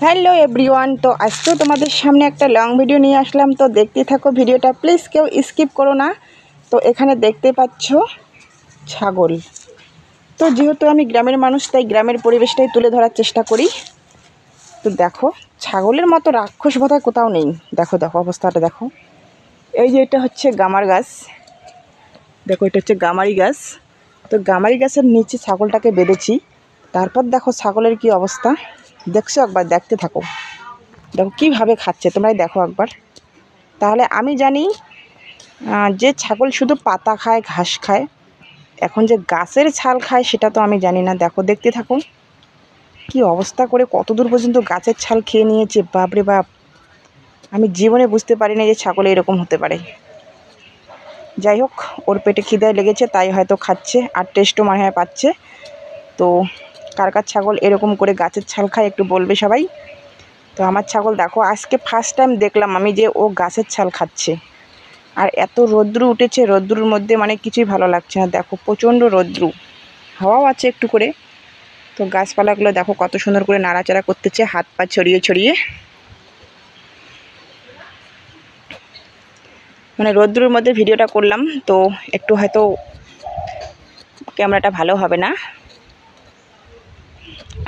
Hello everyone, তো আজকেও তোমাদের সামনে একটা লং ভিডিও নিয়ে আসলাম। তো দেখতে থাকো ভিডিওটা, প্লিজ কেউ স্কিপ করো না। তো এখানে দেখতে পাচ্ছ ছাগল। তো যেহেতু আমি গ্রামের মানুষ, তাই গ্রামের পরিবেশটাই তুলে ধরার চেষ্টা করি। তো দেখো, ছাগলের মতো রাক্ষস বোধহয় কোথাও নেই। দেখো দেখো অবস্থাটা দেখো। এই যে এটা হচ্ছে গামার গাছ, দেখো এটা হচ্ছে গামারি গাছ। তো গামারি গাছের নিচে ছাগলটাকে বেঁধেছি। তারপর দেখো ছাগলের কি অবস্থা, দেখছো? একবার দেখতে থাকো, দেখো কীভাবে খাচ্ছে, তোমরাই দেখো একবার। তাহলে আমি জানি যে ছাগল শুধু পাতা খায়, ঘাস খায়। এখন যে গাছের ছাল খায় সেটা তো আমি জানি না। দেখো, দেখতে থাকো কি অবস্থা করে, কত দূর পর্যন্ত গাছের ছাল খেয়ে নিয়েছে। বাপরে বাপ, আমি জীবনে বুঝতে পারি না যে ছাগল এরকম হতে পারে। যাই হোক, ওর পেটে খিদায় লেগেছে তাই হয়তো খাচ্ছে, আর টেস্টও মনে হয় পাচ্ছে। তো কার কার ছাগল এরকম করে গাছের ছাল খায় একটু বলবে সবাই। তো আমার ছাগল দেখো, আজকে ফার্স্ট টাইম দেখলাম আমি যে ও গাছের ছাল খাচ্ছে। আর এত রৌদ্র উঠেছে, রৌদ্রুর মধ্যে মানে কিছুই ভালো লাগছে না। দেখো প্রচণ্ড রৌদ্র, হাওয়াও আছে একটু করে। তো গাছপালাগুলো দেখো কত সুন্দর করে নাড়াচাড়া করতেছে, হাত পা ছড়িয়ে ছড়িয়ে। মানে রৌদ্রুর মধ্যে ভিডিওটা করলাম, তো একটু হয়তো ক্যামেরাটা ভালো হবে না।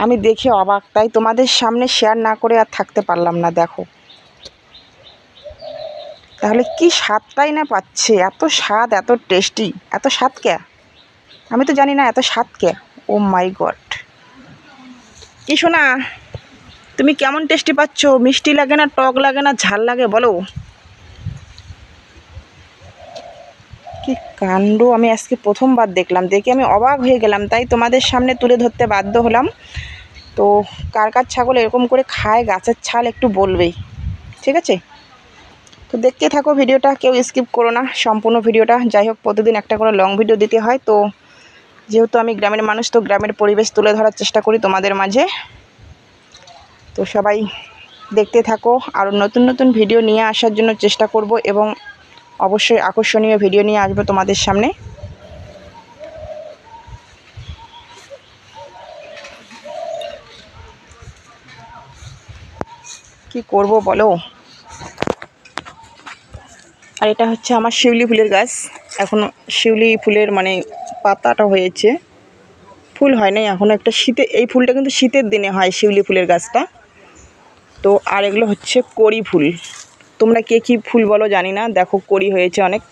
আমি দেখে অবাক, তাই তোমাদের সামনে শেয়ার না করে আর থাকতে পারলাম না। দেখো তাহলে কি স্বাদটাই না পাচ্ছে, এত স্বাদ, এত টেস্টি, এত স্বাদ কে? আমি তো জানি না এত স্বাদ কে। ও মাই গড! কি শোনা, তুমি কেমন টেস্টি পাচ্ছ? মিষ্টি লাগে না, টক লাগে না, ঝাল লাগে বলো? কি কাণ্ড! আমি আজকে প্রথমবার দেখলাম, দেখে আমি অবাক হয়ে গেলাম, তাই তোমাদের সামনে তুলে ধরতে বাধ্য হলাম। তো কার কার ছাগল এরকম করে খায় গাছের ছাল একটু বলবেই, ঠিক আছে? তো দেখতে থাকো ভিডিওটা, কেউ স্কিপ করো না সম্পূর্ণ ভিডিওটা। যাই হোক, প্রতিদিন একটা করে লং ভিডিও দিতে হয়। তো যেহেতু আমি গ্রামের মানুষ, তো গ্রামের পরিবেশ তুলে ধরার চেষ্টা করি তোমাদের মাঝে। তো সবাই দেখতে থাকো, আরও নতুন নতুন ভিডিও নিয়ে আসার জন্য চেষ্টা করব, এবং অবশ্যই আকর্ষণীয় ভিডিও নিয়ে আসবো তোমাদের সামনে। কি করব বলো? আর এটা হচ্ছে আমার শিউলি ফুলের গাছ। এখনও শিউলি ফুলের মানে পাতাটা হয়েছে, ফুল হয় নাই এখনও। একটা শীতে, এই ফুলটা কিন্তু শীতের দিনে হয় শিউলি ফুলের গাছটা। তো আর এগুলো হচ্ছে কড়ি ফুল। তোমরা কে কী ফুল বলো জানি না। দেখো কড়ি হয়েছে অনেক,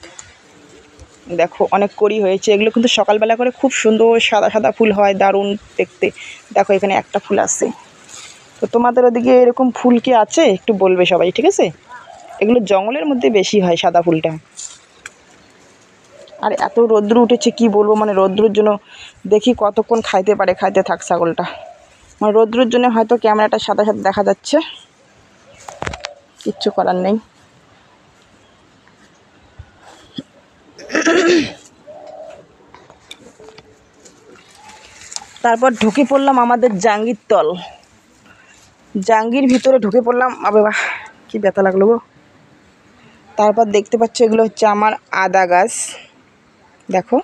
দেখো অনেক কড়ি হয়েছে। এগুলো কিন্তু সকালবেলা করে খুব সুন্দর সাদা সাদা ফুল হয়, দারুণ দেখতে। দেখো এখানে একটা ফুল আছে। তো তোমাদের ওদিকে এরকম ফুল কি আছে একটু বলবে সবাই, ঠিক আছে? এগুলো জঙ্গলের মধ্যে বেশি হয় সাদা ফুলটা। আর এত রৌদ্র উঠেছে কি বলবো, মানে রৌদ্রের জন্য দেখি কতক্ষণ খাইতে পারে, খাইতে থাক ছাগলটা। মানে রৌদ্রের জন্য হয়তো ক্যামেরাটা সাদা সাদা দেখা যাচ্ছে, কিচ্ছু করার নেই। তারপর ঢুকে পড়লাম আমাদের জাঙ্গির তল, জাঙ্গির ভিতরে ঢুকে পড়লাম। আবে বাহ, কী ব্যথা লাগলো গো! তারপর দেখতে পাচ্ছ এগুলো হচ্ছে আমার আদা গাছ। দেখো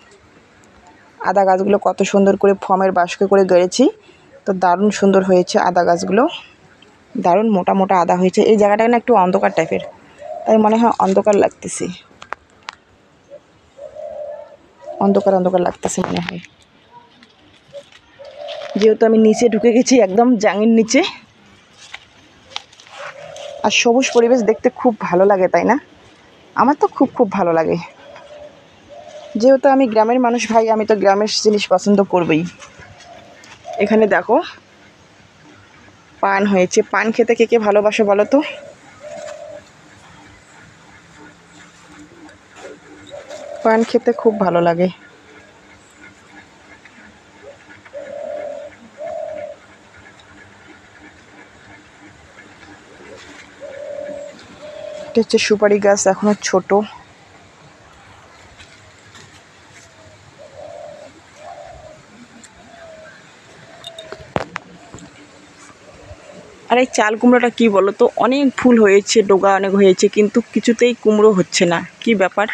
আদা গাছগুলো কত সুন্দর করে ফর্মের বাস্কে করে গেড়েছি। তো দারুণ সুন্দর হয়েছে আদা গাছগুলো, দারুণ মোটা মোটা আদা হয়েছে। এই জায়গাটা না একটু অন্ধকার টাইপের, তাই মনে হয় অন্ধকার লাগতেছে, অন্ধকার অন্ধকার লাগতেছে মনে হয়, যেহেতু আমি নিচে ঢুকে গেছি একদম জাঙ্গির নিচে। আর সবুজ পরিবেশ দেখতে খুব ভালো লাগে, তাই না? আমার তো খুব খুব ভালো লাগে। যেহেতু আমি গ্রামের মানুষ ভাই, আমি তো গ্রামের জিনিস পছন্দ করবই। এখানে দেখো পান হয়েছে, পান খেতে কে কে ভালোবাসো বলো তো? পান খেতে খুব ভালো লাগে। এটা হচ্ছে সুপারি গাছ, এখনো ছোট। আর এই চাল কুমড়োটা কী বলো তো, অনেক ফুল হয়েছে, ডোগা অনেক হয়েছে, কিন্তু কিছুতেই কুমড়ো হচ্ছে না, কি ব্যাপার?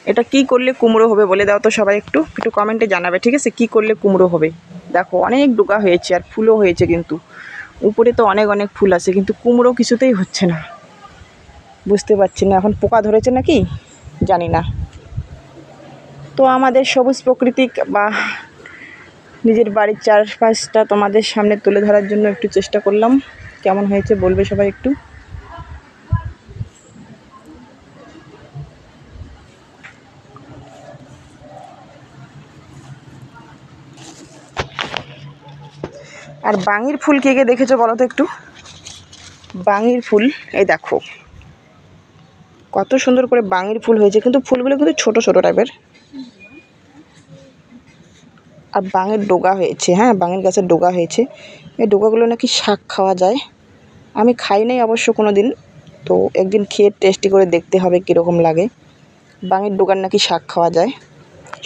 এটা কি করলে কুমড়ো হবে বলে দাও তো সবাই, একটু একটু কমেন্টে জানাবে, ঠিক আছে? কি করলে কুমড়ো হবে? দেখো অনেক ডোগা হয়েছে আর ফুলও হয়েছে, কিন্তু উপরে তো অনেক অনেক ফুল আছে, কিন্তু কুমড়ো কিছুতেই হচ্ছে না, বুঝতে পারছি না এখন পোকা ধরেছে নাকি জানি না। তো আমাদের সবুজ প্রকৃতি বা নিজের বাড়ির চারপাশটা তোমাদের সামনে তুলে ধরার জন্য একটু চেষ্টা করলাম। কেমন হয়েছে বলবে সবাই একটু। আর বাঙির ফুল কে কে দেখেছো বলো তো একটু। বাঙির ফুল এই দেখো কত সুন্দর করে বাঙির ফুল হয়েছে, কিন্তু ফুলগুলো কিন্তু ছোট ছোট টাইপের। আর বাঙের ডোগা হয়েছে, হ্যাঁ বাঙের গাছের ডোগা হয়েছে। এই ডোগাগুলো নাকি শাক খাওয়া যায়। আমি খাই নাই অবশ্য কোনো দিন, তো একদিন খেয়ে টেস্টি করে দেখতে হবে কীরকম লাগে। বাঙের ডোগার নাকি শাক খাওয়া যায়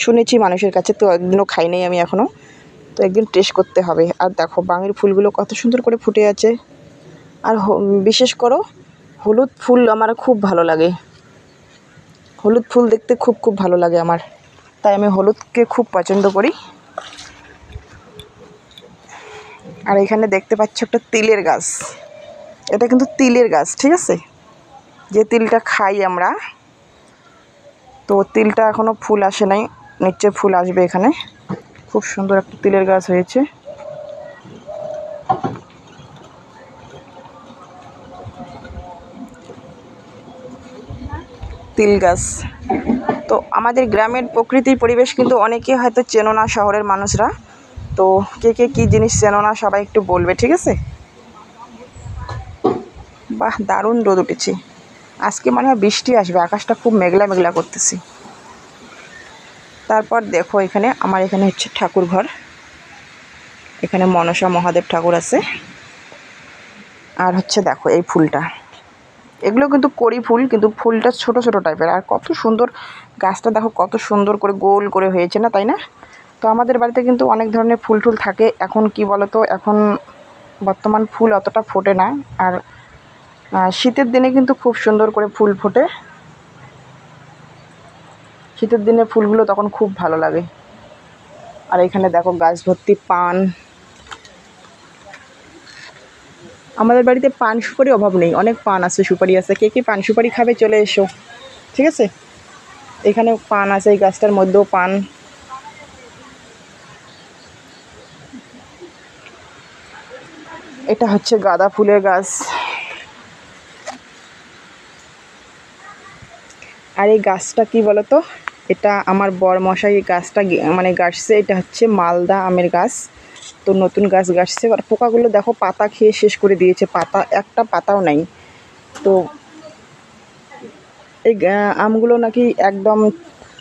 শুনেছি মানুষের কাছে, তো একদিনও খাই নাই আমি এখনও, তো একদিন টেস্ট করতে হবে। আর দেখো বাঙের ফুলগুলো কত সুন্দর করে ফুটে আছে। আর বিশেষ করো হলুদ ফুল আমার খুব ভালো লাগে, হলুদ ফুল দেখতে খুব খুব ভালো লাগে আমার, তাই আমি হলুদকে খুব পছন্দ করি। আর এখানে দেখতে পাচ্ছ একটা তিলের গাছ, এটা কিন্তু তিলের গাছ, ঠিক আছে, যে তিলটা খাই আমরা। তো তিলটা এখনও ফুল আসে নাই, নিশ্চয় ফুল আসবে এখানে। খুব সুন্দর একটা তিলের গাছ হয়েছে। তিল গাছ। তো আমাদের গ্রামের প্রকৃতির পরিবেশ কিন্তু অনেকে হয়তো চেনো না শহরের মানুষরা, তো কে কে কী জিনিস চেনো না সবাই একটু বলবে, ঠিক আছে। বাহ দারুণ রোদ উঠেছে, আজকে মনে হয় বৃষ্টি আসবে, আকাশটা খুব মেঘলা মেঘলা করতেছি। তারপর দেখো এখানে আমার এখানে হচ্ছে ঠাকুর ঘর, এখানে মনসা মহাদেব ঠাকুর আছে। আর হচ্ছে দেখো এই ফুলটা, এগুলো কিন্তু কড়ি ফুল, কিন্তু ফুলটা ছোট ছোট টাইপের। আর কত সুন্দর গাছটা দেখো, কত সুন্দর করে গোল করে হয়েছে না, তাই না। তো আমাদের বাড়িতে কিন্তু অনেক ধরনের ফুল টুল থাকে। এখন কি বলো তো, এখন বর্তমান ফুল অতটা ফোটে না। আর শীতের দিনে কিন্তু খুব সুন্দর করে ফুল ফোটে, শীতের দিনে ফুলগুলো তখন খুব ভালো লাগে। আর এখানে দেখো গাছ ভর্তি পান, আমাদের বাড়িতে পান সুপারি অভাব নেই, অনেক পান আছে, সুপারি আছে। কে কে পান সুপারি খাবে চলে এসো, ঠিক আছে। এখানে পান আছে, এই গাছটার মধ্যেও পান। এটা হচ্ছে গাঁদা ফুলের গাছ। আর এই গাছটা কি বলতো, এটা আমার বর মশাই এই গাছটা মানে গাছছে। এটা হচ্ছে মালদা আমের গাছ, তো নতুন গাছ গাছছে। আর পোকাগুলো দেখো পাতা খেয়ে শেষ করে দিয়েছে, পাতা একটা পাতাও নাই। তো এই আমগুলো নাকি একদম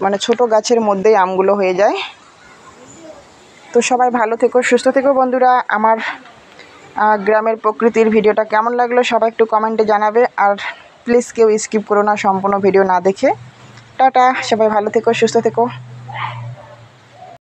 মানে ছোট গাছের মধ্যেই আমগুলো হয়ে যায়। তো সবাই ভালো থেকো, সুস্থ থেকো বন্ধুরা। আমার গ্রামের প্রকৃতির ভিডিওটা কেমন লাগলো সবাই একটু কমেন্টে জানাবে। আর প্লিজ কেউ স্কিপ করো না সম্পূর্ণ ভিডিও না দেখে। টাটা, সবাই ভালো থেকো, সুস্থ থেকো।